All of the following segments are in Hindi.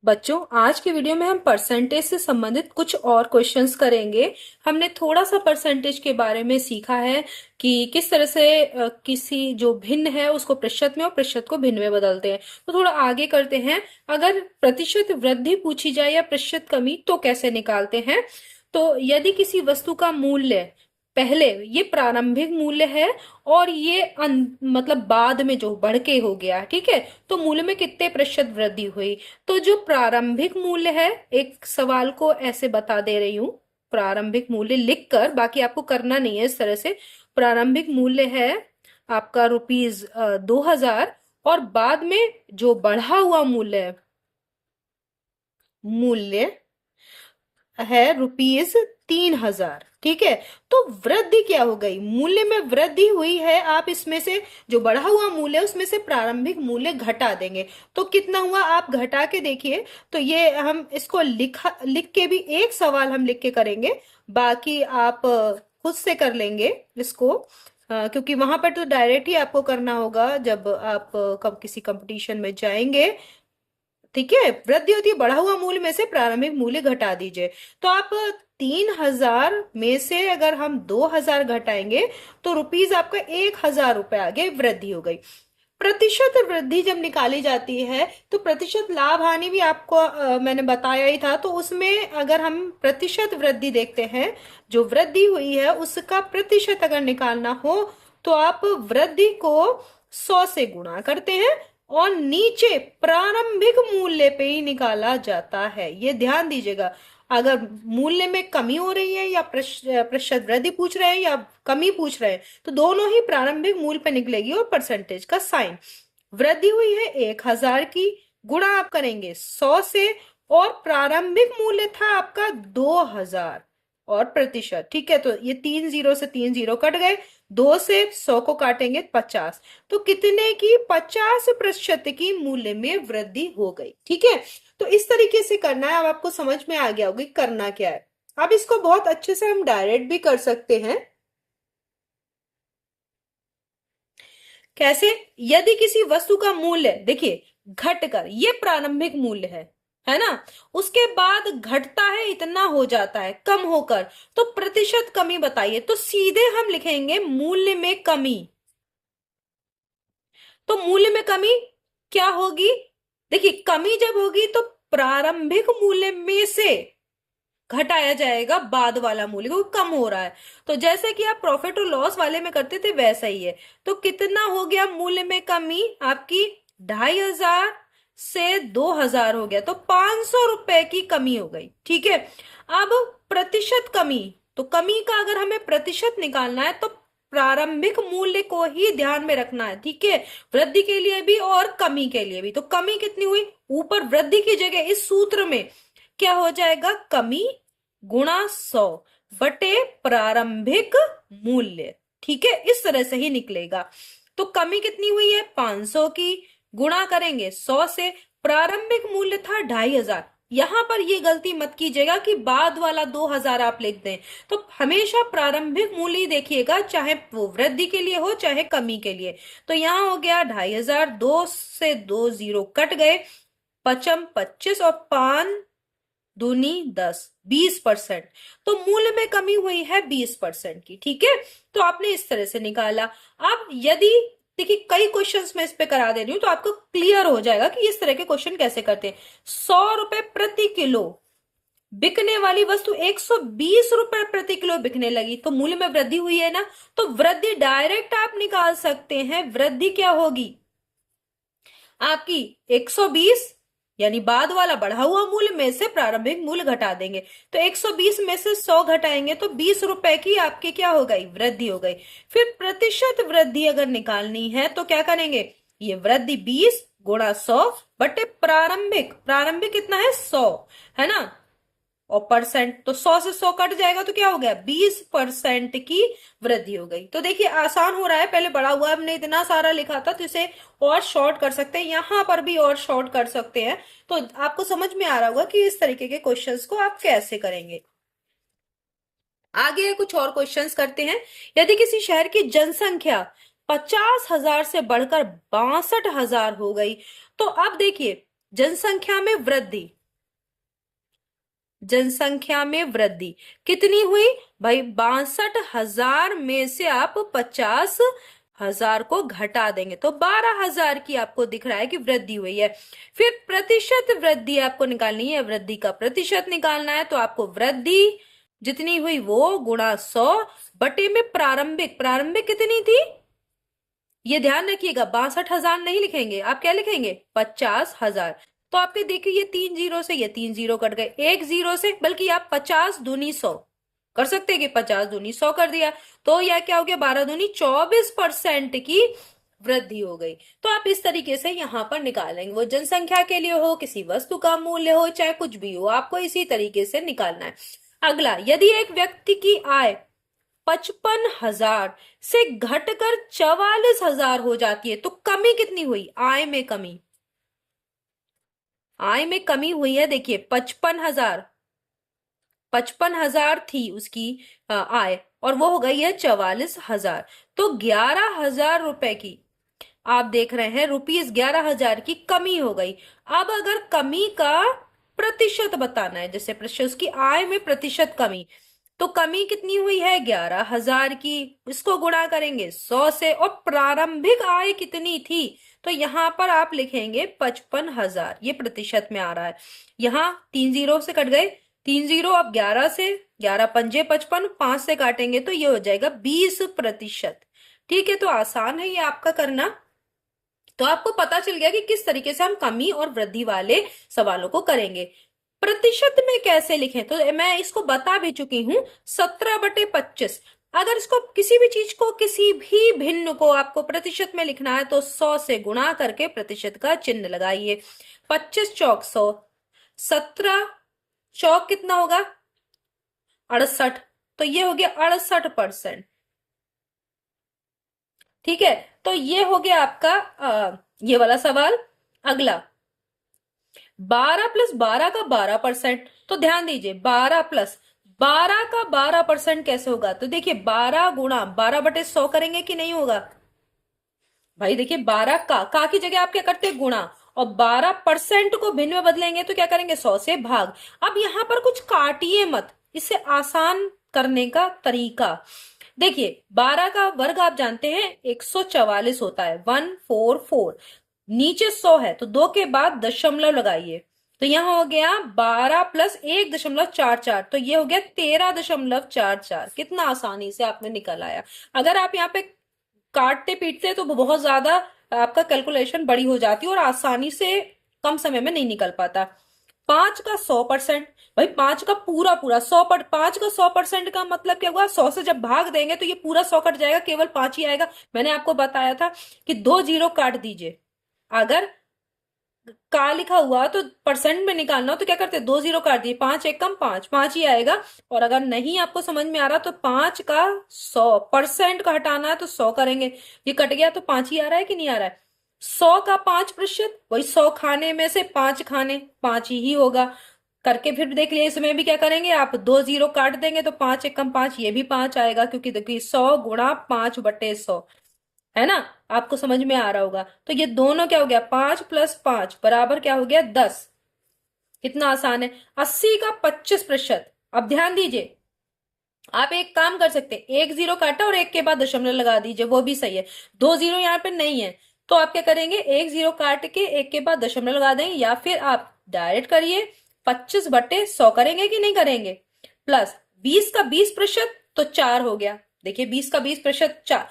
बच्चों, आज की वीडियो में हम परसेंटेज से संबंधित कुछ और क्वेश्चंस करेंगे। हमने थोड़ा सा परसेंटेज के बारे में सीखा है कि किस तरह से किसी जो भिन्न है उसको प्रतिशत में और प्रतिशत को भिन्न में बदलते हैं। तो थोड़ा आगे करते हैं। अगर प्रतिशत वृद्धि पूछी जाए या प्रतिशत कमी तो कैसे निकालते हैं। तो यदि किसी वस्तु का मूल्य पहले ये प्रारंभिक मूल्य है और ये मतलब बाद में जो बढ़ के हो गया, ठीक है, तो मूल्य में कितने प्रतिशत वृद्धि हुई। तो जो प्रारंभिक मूल्य है, एक सवाल को ऐसे बता दे रही हूं, प्रारंभिक मूल्य लिखकर, बाकी आपको करना नहीं है इस तरह से। प्रारंभिक मूल्य है आपका ₹2000 और बाद में जो बढ़ा हुआ मूल्य है ₹3000। ठीक है, तो वृद्धि क्या हो गई, मूल्य में वृद्धि हुई है। आप इसमें से जो बढ़ा हुआ मूल्य है उसमें से प्रारंभिक मूल्य घटा देंगे तो कितना हुआ, आप घटा के देखिए। तो ये हम इसको लिख के भी एक सवाल हम लिख के करेंगे, बाकी आप खुद से कर लेंगे इसको। क्योंकि वहां पर तो डायरेक्ट ही आपको करना होगा जब आप कब किसी कंपटीशन में जाएंगे। ठीक है, वृद्धि होती है बढ़ा हुआ मूल्य में से प्रारंभिक मूल्य घटा दीजिए। तो आप 3000 में से अगर हम 2000 घटाएंगे तो रुपीज आपका 1000 रुपए आगे वृद्धि हो गई। प्रतिशत वृद्धि जब निकाली जाती है तो प्रतिशत लाभ हानि भी आपको मैंने बताया ही था। तो उसमें अगर हम प्रतिशत वृद्धि देखते हैं, जो वृद्धि हुई है उसका प्रतिशत अगर निकालना हो तो आप वृद्धि को 100 से गुणा करते हैं और नीचे प्रारंभिक मूल्य पे ही निकाला जाता है। ये ध्यान दीजिएगा, अगर मूल्य में कमी हो रही है या प्रतिशत वृद्धि पूछ रहे हैं या कमी पूछ रहे हैं तो दोनों ही प्रारंभिक मूल्य पे निकलेगी और परसेंटेज का साइन। वृद्धि हुई है 1000 की, गुणा आप करेंगे 100 से और प्रारंभिक मूल्य था आपका 2000 और प्रतिशत। ठीक है, तो ये 3 जीरो से 3 जीरो कट गए, 2 से 100 को काटेंगे 50, तो कितने की 50% की मूल्य में वृद्धि हो गई। ठीक है, तो इस तरीके से करना है। अब आपको समझ में आ गया होगा कि करना क्या है। अब इसको बहुत अच्छे से हम डायरेक्ट भी कर सकते हैं। कैसे, यदि किसी वस्तु का मूल्य देखिए घटकर, ये प्रारंभिक मूल्य है ना, उसके बाद घटता है, इतना हो जाता है कम होकर, तो प्रतिशत कमी बताइए। तो सीधे हम लिखेंगे मूल्य में कमी। तो मूल्य में कमी क्या होगी, देखिए कमी जब होगी तो प्रारंभिक मूल्य में से घटाया जाएगा बाद वाला मूल्य, क्योंकि कम हो रहा है। तो जैसे कि आप प्रॉफिट और लॉस वाले में करते थे वैसा ही है। तो कितना हो गया मूल्य में कमी आपकी, 2500 से 2000 हो गया, तो 500 रुपए की कमी हो गई। ठीक है, अब प्रतिशत कमी, तो कमी का अगर हमें प्रतिशत निकालना है तो प्रारंभिक मूल्य को ही ध्यान में रखना है। ठीक है, वृद्धि के लिए भी और कमी के लिए भी। तो कमी कितनी हुई, ऊपर वृद्धि की जगह इस सूत्र में क्या हो जाएगा, कमी गुणा 100 बटे प्रारंभिक मूल्य। ठीक है, इस तरह से ही निकलेगा। तो कमी कितनी हुई है 500 की, गुणा करेंगे 100 से, प्रारंभिक मूल्य था 2500। यहां पर ये गलती मत कीजिएगा कि बाद वाला 2000 आप लिख दें। तो हमेशा प्रारंभिक मूल्य ही देखिएगा, चाहे वो वृद्धि के लिए हो चाहे कमी के लिए। तो यहां हो गया 2500, 2 से 2 जीरो कट गए, पचम 25 और 5 दूनी 10, 20%। तो मूल्य में कमी हुई है 20% की। ठीक है, तो आपने इस तरह से निकाला। अब यदि देखिए कई क्वेश्चंस मैं इस पे करा दे रही हूं तो आपको क्लियर हो जाएगा कि इस तरह के क्वेश्चन कैसे करते हैं। 100 रुपए प्रति किलो बिकने वाली वस्तु 120 रुपए प्रति किलो बिकने लगी, तो मूल्य में वृद्धि हुई है ना। तो वृद्धि डायरेक्ट आप निकाल सकते हैं। वृद्धि क्या होगी आपकी, 120 यानी बाद वाला बढ़ा हुआ मूल्य में से प्रारंभिक मूल्य घटा देंगे। तो 120 में से 100 घटाएंगे तो 20 रुपए की आपकी क्या हो गई, वृद्धि हो गई। फिर प्रतिशत वृद्धि अगर निकालनी है तो क्या करेंगे, ये वृद्धि 20 गुणा 100 बटे प्रारंभिक, प्रारंभिक कितना है 100, है ना, और परसेंट, तो 100 से 100 कट जाएगा तो क्या हो गया 20% की वृद्धि हो गई। तो देखिए आसान हो रहा है, पहले बड़ा हुआ हमने इतना सारा लिखा था, तो इसे और शॉर्ट कर सकते हैं, यहां पर भी और शॉर्ट कर सकते हैं। तो आपको समझ में आ रहा होगा कि इस तरीके के क्वेश्चंस को आप कैसे करेंगे। आगे कुछ और क्वेश्चंस करते हैं। यदि किसी शहर की जनसंख्या 50,000 से बढ़कर 62,000 हो गई, तो अब देखिए जनसंख्या में वृद्धि, जनसंख्या में वृद्धि कितनी हुई भाई? 62,000 में से आप 50,000 को घटा देंगे तो 12,000 की आपको दिख रहा है कि वृद्धि हुई है। फिर प्रतिशत वृद्धि आपको निकालनी है, वृद्धि का प्रतिशत निकालना है, तो आपको वृद्धि जितनी हुई वो गुणा 100 बटे में प्रारंभिक, प्रारंभिक कितनी थी ये ध्यान रखिएगा, 62,000 नहीं लिखेंगे, आप क्या लिखेंगे? 50,000। तो आपके देखिए ये 3 जीरो से ये 3 जीरो कट गए, 1 जीरो से, बल्कि आप 50 दूनी 100 कर सकते हैं कि 50 दूनी 100 कर दिया, तो यह क्या हो गया? 12 दूनी 24% की वृद्धि हो गई। तो आप इस तरीके से यहां पर निकालेंगे, वो जनसंख्या के लिए हो, किसी वस्तु का मूल्य हो, चाहे कुछ भी हो, आपको इसी तरीके से निकालना है। अगला, यदि एक व्यक्ति की आय 55,000 से घटकर 44,000 हो जाती है तो कमी कितनी हुई? आय में कमी, आय में कमी हुई है। देखिए 55,000 थी उसकी आय, और वो हो गई है 44,000, तो 11,000 रुपए की आप देख रहे हैं, रुपीज 11,000 की कमी हो गई। अब अगर कमी का प्रतिशत बताना है, जैसे प्रतिशत, उसकी आय में प्रतिशत कमी, तो कमी कितनी हुई है? 11,000 की, इसको गुणा करेंगे 100 से, और प्रारंभिक आय कितनी थी? तो यहां पर आप लिखेंगे 55,000, ये प्रतिशत में आ रहा है। यहाँ 3 जीरो से कट गए, 3 जीरो, अब 11 से, 11 पंजे 55, 5 से काटेंगे तो ये हो जाएगा 20%। ठीक है, तो आसान है ये आपका करना। तो आपको पता चल गया कि किस तरीके से हम कमी और वृद्धि वाले सवालों को करेंगे। प्रतिशत में कैसे लिखें, तो मैं इसको बता भी चुकी हूं, 17/25। अगर इसको किसी भी चीज को, किसी भी भिन्न को आपको प्रतिशत में लिखना है तो 100 से गुणा करके प्रतिशत का चिन्ह लगाइए। 25 चौक 100, 17 चौक कितना होगा? 68, तो ये हो गया 68%। ठीक है, तो ये हो गया आपका ये वाला सवाल। अगला, 12 प्लस 12 का 12%, तो ध्यान दीजिए 12 प्लस 12 का 12% कैसे होगा? तो देखिए 12 गुणा 12/100 करेंगे कि नहीं होगा भाई? देखिए 12 का की जगह आप क्या करते हैं? गुणा, और 12% को भिन्न में बदलेंगे तो क्या करेंगे? 100 से भाग। अब यहां पर कुछ काटिए मत, इससे आसान करने का तरीका देखिए, 12 का वर्ग आप जानते हैं 144 होता है, 144, नीचे 100 है तो 2 के बाद दशमलव लगाइए, तो यहां हो गया 12 प्लस 1.44, तो ये हो गया 13.44। कितना आसानी से आपने निकल आया। अगर आप यहाँ पे काटते पीटते तो बहुत ज्यादा आपका कैलकुलेशन बड़ी हो जाती और आसानी से कम समय में नहीं निकल पाता। 5 का 100%, भाई 5 का पूरा पूरा 5 का 100% का मतलब क्या हुआ? 100 से जब भाग देंगे तो ये पूरा 100 कट जाएगा, केवल 5 ही आएगा। मैंने आपको बताया था कि 2 जीरो काट दीजिए, अगर का लिखा हुआ तो परसेंट में निकालना हो तो क्या करते? 2 जीरो काट दिए, 5 एक कम 5, 5 ही आएगा। और अगर नहीं आपको समझ में आ रहा तो 5 का 100% का हटाना है तो 100 करेंगे, ये कट गया तो 5 ही आ रहा है कि नहीं आ रहा है? 100 का 5%, वही 100 खाने में से 5 खाने, 5 ही होगा करके। फिर देख लिए इसमें भी क्या करेंगे आप? 2 जीरो काट देंगे तो 5 एक कम 5, ये भी 5 आएगा, क्योंकि देखिए 100 गुणा 5/100 है ना, आपको समझ में आ रहा होगा। तो ये दोनों क्या हो गया? 5 प्लस 5 बराबर क्या हो गया? 10। कितना आसान है। 80 का 25%, अब ध्यान दीजिए, आप एक काम कर सकते हैं, 1 जीरो काटा और 1 के बाद दशमलव लगा दीजिए, वो भी सही है। 2 जीरो यहाँ पे नहीं है तो आप क्या करेंगे? 1 जीरो काट के 1 के बाद दशमलव लगा देंगे, या फिर आप डायरेक्ट करिए 25/100 करेंगे कि नहीं करेंगे? प्लस 20 का 20% तो 4 हो गया। देखिए 20 का 20% 4,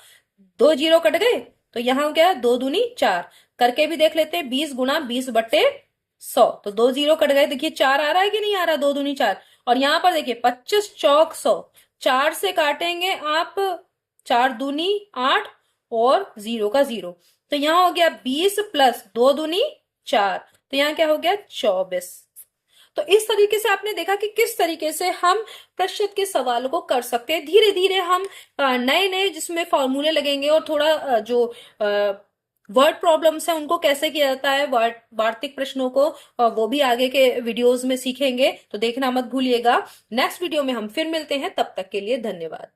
2 जीरो कट गए तो यहां हो गया 2 दूनी 4, करके भी देख लेते हैं 20 गुणा 20/100, तो 2 जीरो कट गए, देखिए 4 आ रहा है कि नहीं आ रहा? 2 दूनी 4, और यहां पर देखिए 25 चौक 100, 4 से काटेंगे आप, 4 दूनी 8 और 0 का 0, तो यहां हो गया 20 प्लस 2 दूनी 4, तो यहां क्या हो गया? 24। तो इस तरीके से आपने देखा कि किस तरीके से हम प्रतिशत के सवालों को कर सकते हैं। धीरे धीरे हम नए नए जिसमें फॉर्मूले लगेंगे, और थोड़ा जो वर्ड प्रॉब्लम्स है उनको कैसे किया जाता है, वार्तिक प्रश्नों को, वो भी आगे के वीडियोस में सीखेंगे, तो देखना मत भूलिएगा। नेक्स्ट वीडियो में हम फिर मिलते हैं, तब तक के लिए धन्यवाद।